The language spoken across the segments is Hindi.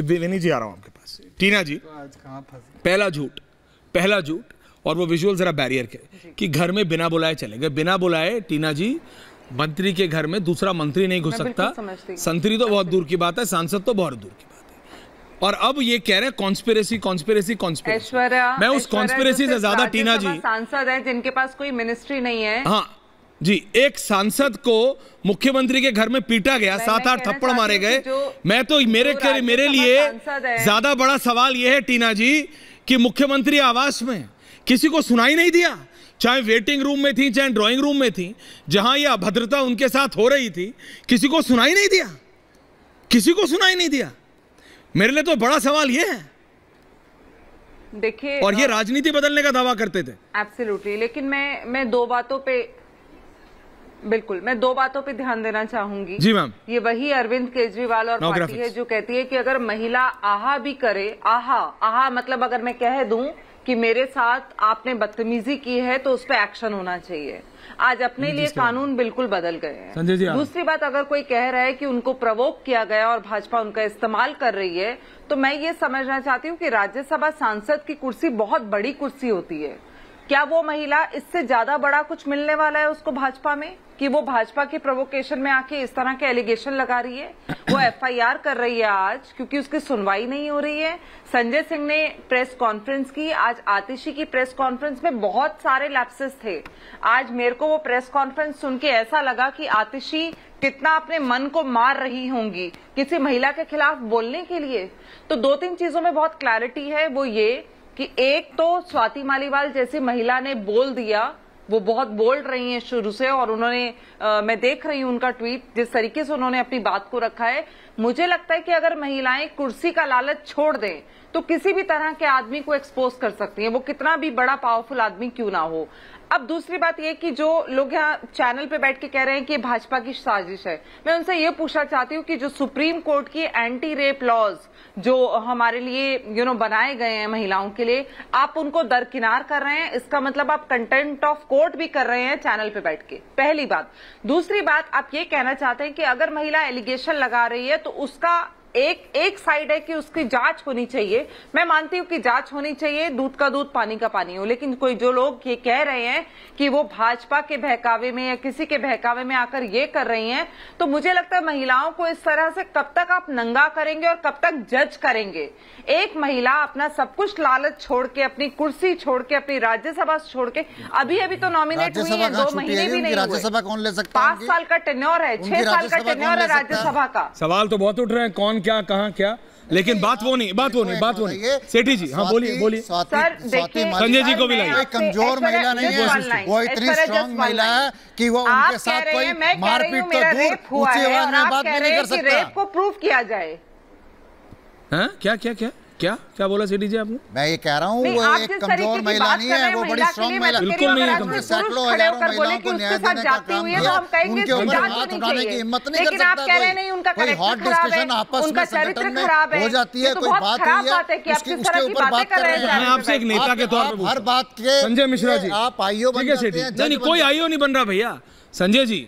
विनी जी आ रहा हूं आपके पास। टीना जी, पहला झूठ और वो विजुअल जरा बैरियर के कि घर में बिना बुलाए चले गए। बिना बुलाए टीना जी, मंत्री के घर में दूसरा मंत्री नहीं घुस सकता। संतरी तो बहुत दूर की बात है, सांसद तो बहुत दूर की बात है। और अब ये कह रहे हैं कॉन्स्पिरेसी कॉन्स्पिरेसी कॉन्स्पिरेसी। मैं उस कॉन्स्पिरेसी से ज्यादा टीना जी, सांसद है जिनके पास कोई मिनिस्ट्री नहीं है। हाँ जी, एक सांसद को मुख्यमंत्री के घर में पीटा गया, 7-8 थप्पड़ मारे गए। मैं तो मेरे लिए ज्यादा बड़ा सवाल यह है टीना जी कि मुख्यमंत्री आवास में किसी को सुनाई नहीं दिया, चाहे वेटिंग रूम में थी चाहे ड्राइंग रूम में थी, जहां यह अभद्रता उनके साथ हो रही थी, किसी को सुनाई नहीं दिया, किसी को सुनाई नहीं दिया। मेरे लिए तो बड़ा सवाल यह है। देखिए, और ये राजनीति बदलने का दावा करते थे। एब्सोल्युटली, लेकिन मैं दो बातों पे ध्यान देना चाहूंगी। जी मैम। ये वही अरविंद केजरीवाल और पार्टी है जो कहती है कि अगर महिला आहा भी करे, आहा मतलब अगर मैं कह दूं कि मेरे साथ आपने बदतमीजी की है तो उस पर एक्शन होना चाहिए। आज अपने लिए कानून बिल्कुल बदल गए हैं। दूसरी बात, अगर कोई कह रहा है कि उनको प्रवोक किया गया और भाजपा उनका इस्तेमाल कर रही है, तो मैं ये समझना चाहती हूँ कि राज्यसभा सांसद की कुर्सी बहुत बड़ी कुर्सी होती है। क्या वो महिला, इससे ज्यादा बड़ा कुछ मिलने वाला है उसको भाजपा में कि वो भाजपा की प्रोवोकेशन में आके इस तरह के एलिगेशन लगा रही है? वो एफआईआर कर रही है आज क्योंकि उसकी सुनवाई नहीं हो रही है। संजय सिंह ने प्रेस कॉन्फ्रेंस की, आज आतिशी की प्रेस कॉन्फ्रेंस में बहुत सारे लैप्सेस थे। आज मेरे को वो प्रेस कॉन्फ्रेंस सुन के ऐसा लगा कि आतिशी कितना अपने मन को मार रही होंगी किसी महिला के खिलाफ बोलने के लिए। तो 2-3 चीजों में बहुत क्लैरिटी है, वो ये कि एक तो स्वाति मालीवाल जैसी महिला ने बोल दिया, वो बहुत बोल्ड रही हैं शुरू से, और उन्होंने मैं देख रही हूं उनका ट्वीट, जिस तरीके से उन्होंने अपनी बात को रखा है। मुझे लगता है कि अगर महिलाएं कुर्सी का लालच छोड़ दें तो किसी भी तरह के आदमी को एक्सपोज कर सकती हैं, वो कितना भी बड़ा पावरफुल आदमी क्यों ना हो। अब दूसरी बात ये कि जो लोग यहाँ चैनल पे बैठ के कह रहे हैं कि भाजपा की साजिश है, मैं उनसे ये पूछना चाहती हूँ कि जो सुप्रीम कोर्ट की एंटी रेप लॉज जो हमारे लिए बनाए गए हैं महिलाओं के लिए, आप उनको दरकिनार कर रहे हैं। इसका मतलब आप कंटेंट ऑफ कोर्ट भी कर रहे हैं चैनल पे बैठ के, पहली बात। दूसरी बात, आप ये कहना चाहते हैं कि अगर महिला एलिगेशन लगा रही है तो उसका एक साइड है कि उसकी जांच होनी चाहिए। मैं मानती हूं कि जांच होनी चाहिए, दूध का दूध पानी का पानी हो, लेकिन कोई जो लोग ये कह रहे हैं कि वो भाजपा के बहकावे में या किसी के बहकावे में आकर ये कर रही हैं, तो मुझे लगता है महिलाओं को इस तरह से कब तक आप नंगा करेंगे और कब तक जज करेंगे? एक महिला अपना सब कुछ लालच छोड़ के, अपनी कुर्सी छोड़ के, अपनी राज्यसभा छोड़ के, अभी तो नॉमिनेट हुई है, 2 महीने भी नहीं राज्यसभा कौन ले सकता है? 5 साल का टेन्योर है, 6 साल का टेन्योर है राज्यसभा का। सवाल तो बहुत उठ रहे हैं, कौन क्या कहाँ क्या, लेकिन बात वो नहीं। सेठी जी, हाँ बोलिए। सर देखिए, संजय जी को भी लाइए। कमजोर महिला नहीं है, वो इतनी स्ट्रांग महिला है कि वो उनके साथ कोई मारपीट तो दूर, ऊंची आवाज में बात भी नहीं कर सकता। रेप को प्रूव किया जाए। क्या बोला सेठी जी आपने? मैं ये कह रहा हूँ वो एक कमजोर महिला नहीं है, वो बड़ी स्ट्रांग महिला। बिल्कुल नहीं है। सैकड़ों हजारों महिलाओं को न्याय देने का काम किया, उनके ऊपर हाथ उठाने की हिम्मत नहीं कर सकता कोई हॉट डिस्कशन आपस में संगठन में हो जाती है, कोई बात हुई है उसके ऊपर बात कर रहे हैं। मैं आपसे एक नेता के तौर पर हर बात के संजय मिश्रा जी, आप आईओ बन जाते हैं। नहीं, कोई आईओ नहीं बन रहा भैया। संजय जी,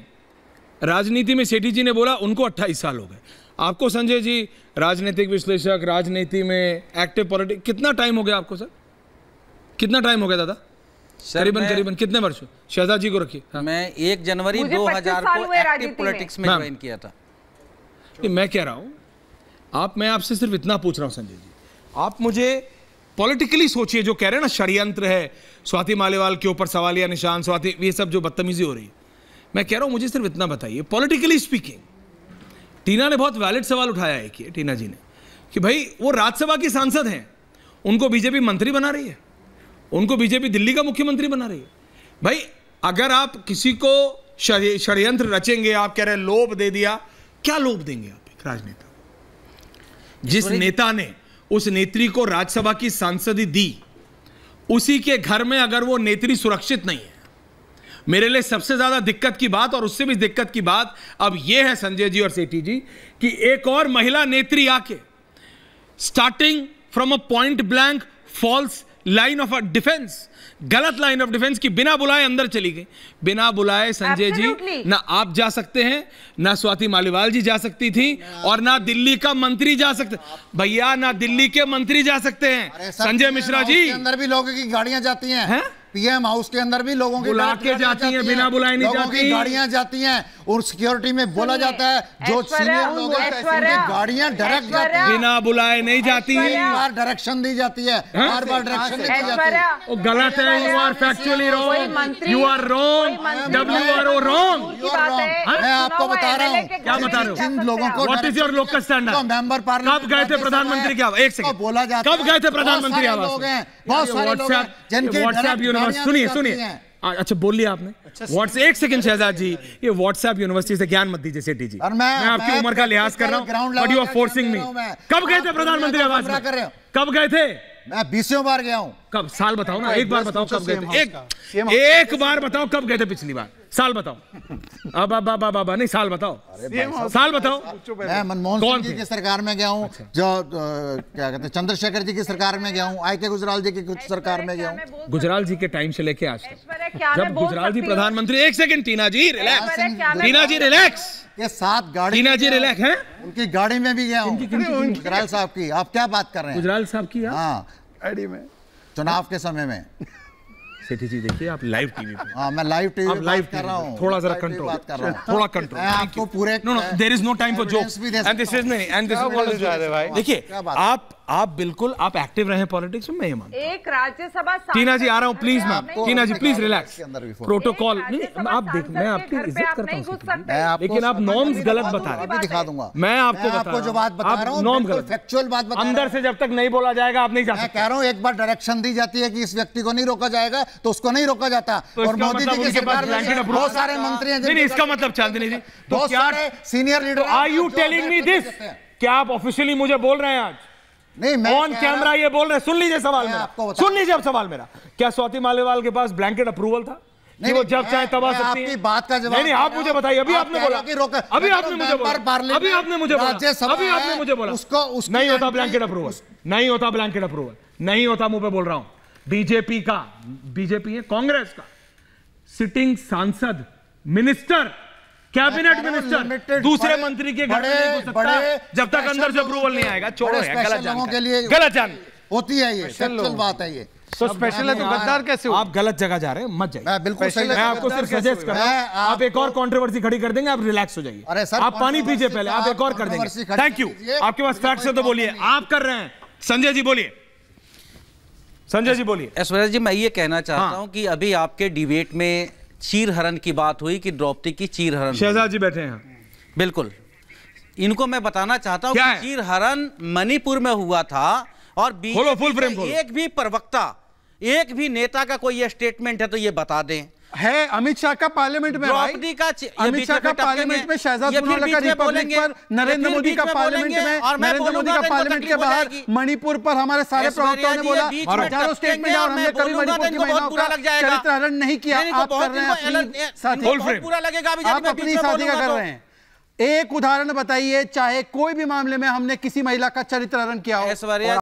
राजनीति में सेठी जी ने बोला उनको 28 साल हो गए। आपको संजय जी, राजनीतिक विश्लेषक, राजनीति में एक्टिव पॉलिटिक्स, कितना टाइम हो गया आपको सर? कितना टाइम हो गया दादा? करीबन कितने वर्ष? शहजाद जी को रखिए। हाँ। मैं 1 जनवरी 2000 को एक्टिव पॉलिटिक्स में ज्वाइन किया था। मैं कह रहा हूं, मैं आपसे सिर्फ इतना पूछ रहा हूं संजय जी, आप मुझे पॉलिटिकली सोचिए, जो कह रहे हैं ना षड्यंत्र है, स्वाति मालीवाल के ऊपर सवालिया निशान, स्वाति, ये सब जो बदतमीजी हो रही है, मैं कह रहा हूं मुझे सिर्फ इतना बताइए, पॉलिटिकली स्पीकिंग। टीना ने बहुत वैलिड सवाल उठाया है कि टीना जी ने कि भाई वो राज्यसभा की सांसद हैं, उनको बीजेपी मंत्री बना रही है, उनको बीजेपी दिल्ली का मुख्यमंत्री बना रही है। भाई अगर आप किसी को षड्यंत्र रचेंगे, आप कह रहे हैं लोभ दे दिया, क्या लोभ देंगे आप एक राजनेता? जिस नेता ने उस नेत्री को राज्यसभा की सांसदी दी, उसी के घर में अगर वो नेत्री सुरक्षित नहीं है, मेरे लिए सबसे ज्यादा दिक्कत की बात, और उससे भी दिक्कत की बात अब यह है संजय जी और सेठी जी, कि एक और महिला नेत्री आके starting from a point blank false line of defence, गलत लाइन ऑफ डिफेंस की बिना बुलाए अंदर चली गई। बिना बुलाए संजय जी ना आप जा सकते हैं, ना स्वाति मालीवाल जी जा सकती थी, और ना दिल्ली का मंत्री जा सकते। भैया ना दिल्ली के मंत्री जा सकते हैं। संजय मिश्रा जी, अंदर भी लोगों की गाड़ियां जाती हैं, पीएम हाउस के अंदर भी लोगों की बुला के जाती हैं, बिना बुलाए नहीं जाती, गाड़ियां जाती हैं, और सिक्योरिटी में बोला जाता है जो सीनियर लोग हैं गाड़ियां डायरेक्ट जाती हैं, बिना बुलाए नहीं जाती, बार डायरेक्शन दी जाती है, बार डायरेक्शन दी जाती है। वो गलत है, you are factually wrong, you are wrong, WRO wrong. मैं आपको बता रहा हूँ, क्या बता रहे हो, जिन लोगों को what is your local standard, member parliament कब गए थे प्रधानमंत्री के आवास, एक सेकंड बोला जाता है, कब गए थे प्रधानमंत्री आवास, बहुत सारे लोग हैं जिनके व्हाट्सएप यूनिवर्सिटी, सुनिए अच्छा बोल लिया आपने, व्हाट्सएप, एक सेकंड शहजाद जी, ये व्हाट्सएप यूनिवर्सिटी से ज्ञान मत दीजिए सेठी जी, मैं आपकी उम्र का लिहाज कर रहा हूँ, but you are forcing me. कब गए थे प्रधानमंत्री आवास में, कब गए थे? मैं 20 बार गया हूँ। कब, साल बताओ ना, एक बार बताओ कब गए थे, एक बार बताओ कब गए थे पिछली बार, साल बताओ। अब नहीं, साल बताओ, साल बताओ। मैं मनमोहन सिंह जी की सरकार में गया हूँ, जो क्या कहते हैं चंद्रशेखर जी की सरकार में गया हूँ, IK गुजराल जी की सरकार में गया हूँ। गुजराल जी के टाइम से लेके आज तक जब गुजराल जी प्रधानमंत्री, एक सेकंड टीना जी रिलैक्स, टीना जी रिलैक्स, ये 7 गाड़ी, टीना जी रिलैक्स हैं, उनकी गाड़ी में भी गया हूँ, गुजराल साहब की। आप क्या बात कर रहे हैं? गुजराल साहब की, हाँ, चुनाव के समय में। सेठी जी देखिए आप लाइव टीवी पे, हाँ मैं लाइव टीवी पे बात कर रहा हूँ, थोड़ा जरा कंट्रोल, थोड़ा कंट्रोल। मैं आपको पूरे, no there is no time for jokes and this is नहीं, एंड दिस इज, देखिए आप बिल्कुल आप एक्टिव रहे पॉलिटिक्स में, मैं ये मानता हूं। एक राज्यसभा, टीना जी आ रहा हूं please, ma'am, Tina ji please relax, protocol नहीं, आप देख, मैं आपकी इज्जत करता हूं, लेकिन आप नॉर्म्स गलत बता रहे हैं, दिखा दूंगा मैं आपको जो बात बता रहा हूं, नॉर्म गलत, फैक्चुअल बात बता रहा हूं, अंदर से जब तक नहीं बोला जाएगा आप नहीं जा सकते। मैं कह रहा हूं एक बार डायरेक्शन दी जाती है कि इस व्यक्ति को नहीं रोका जाएगा तो उसको नहीं रोका जाता, और मोदी जी की सरकार में बहुत सारे मंत्री हैं। नहीं, इसका मतलब चांदनी जी, तो क्या senior leader, are you telling me this, क्या आप ऑफिशियली मुझे बोल रहे हैं आज? नहीं, मैं ऑन कैमरा ये बोल रहे हैं, सुन लीजिए सवाल मेरा, सुन लीजिए अब सवाल मेरा, क्या स्वाति मालीवाल के पास ब्लैंकेट अप्रूवल था कि वो जब चाहे तब आ सकती है? आपकी बात का जवाब नहीं, आप मुझे बताइए, अभी आपने बोला, अभी आपने मुझे बोला, अभी आपने मुझे बोला, अभी आपने मुझे बोला उसको नहीं होता ब्लैंकेट अप्रूवल, नहीं होता ब्लैंकेट अप्रूवल, नहीं होता, मुंह पे बोल रहा हूं। बीजेपी का, बीजेपी है कांग्रेस का सिटिंग सांसद, मिनिस्टर, कैबिनेट मिनिस्टर दूसरे मंत्री के घर में नहीं घुस सकता जब तक अंदर से अप्रूवल नहीं आएगा। छोड़ो, गलत जानकारी, गलत जानकारी होती है, ये सच्ची बात है। ये तो स्पेशल है तो गद्दार कैसे हो? आप गलत जगह जा रहे हैं, मत जाइए। बिल्कुल सही, मैं आपको सिर्फ सजेस्ट कर रहा हूं, आप एक और कंट्रोवर्सी खड़ी कर देंगे, आप रिलैक्स हो जाइए। अरे सर, आप पानी पीजिए पहले, आप एक और कर देंगे। थैंक यू, आपके पास फैक्ट्स है तो बोलिए, आप कर रहे हैं। संजय जी बोलिए, संजय जी बोलिए। ऐश्वर्या जी, मैं ये कहना चाहता हूं कि अभी आपके डिबेट में चीरहरण की बात हुई कि द्रौपदी की चीरहरण, शहजाद जी बैठे हैं, बिल्कुल, इनको मैं बताना चाहता हूं कि चीरहरण मणिपुर में हुआ था, और बीजेपी एक भी प्रवक्ता, एक भी नेता का कोई ये स्टेटमेंट है तो ये बता दें। है अमित शाह का पार्लियामेंट में, द्रौपदी का, अमित शाह का पार्लियामेंट में, शहजाद पुनावाला का रिपब्लिक पर, नरेंद्र मोदी का पार्लियामेंट में, नरेंद्र मोदी का पार्लियामेंट के बाहर मणिपुर पर हमारे सारे प्रवक्ताओं ने बोला हजारों स्टेटमेंट, और हमने कभी मणिपुर की महिलाओं का चरित्र हरण नहीं किया। आप कर रहे हैं अपनी साथी, आप अपनी साथी का कर रहे हैं। एक उदाहरण बताइए, चाहे कोई भी मामले में हमने किसी महिला का चरित्र हरण किया हो।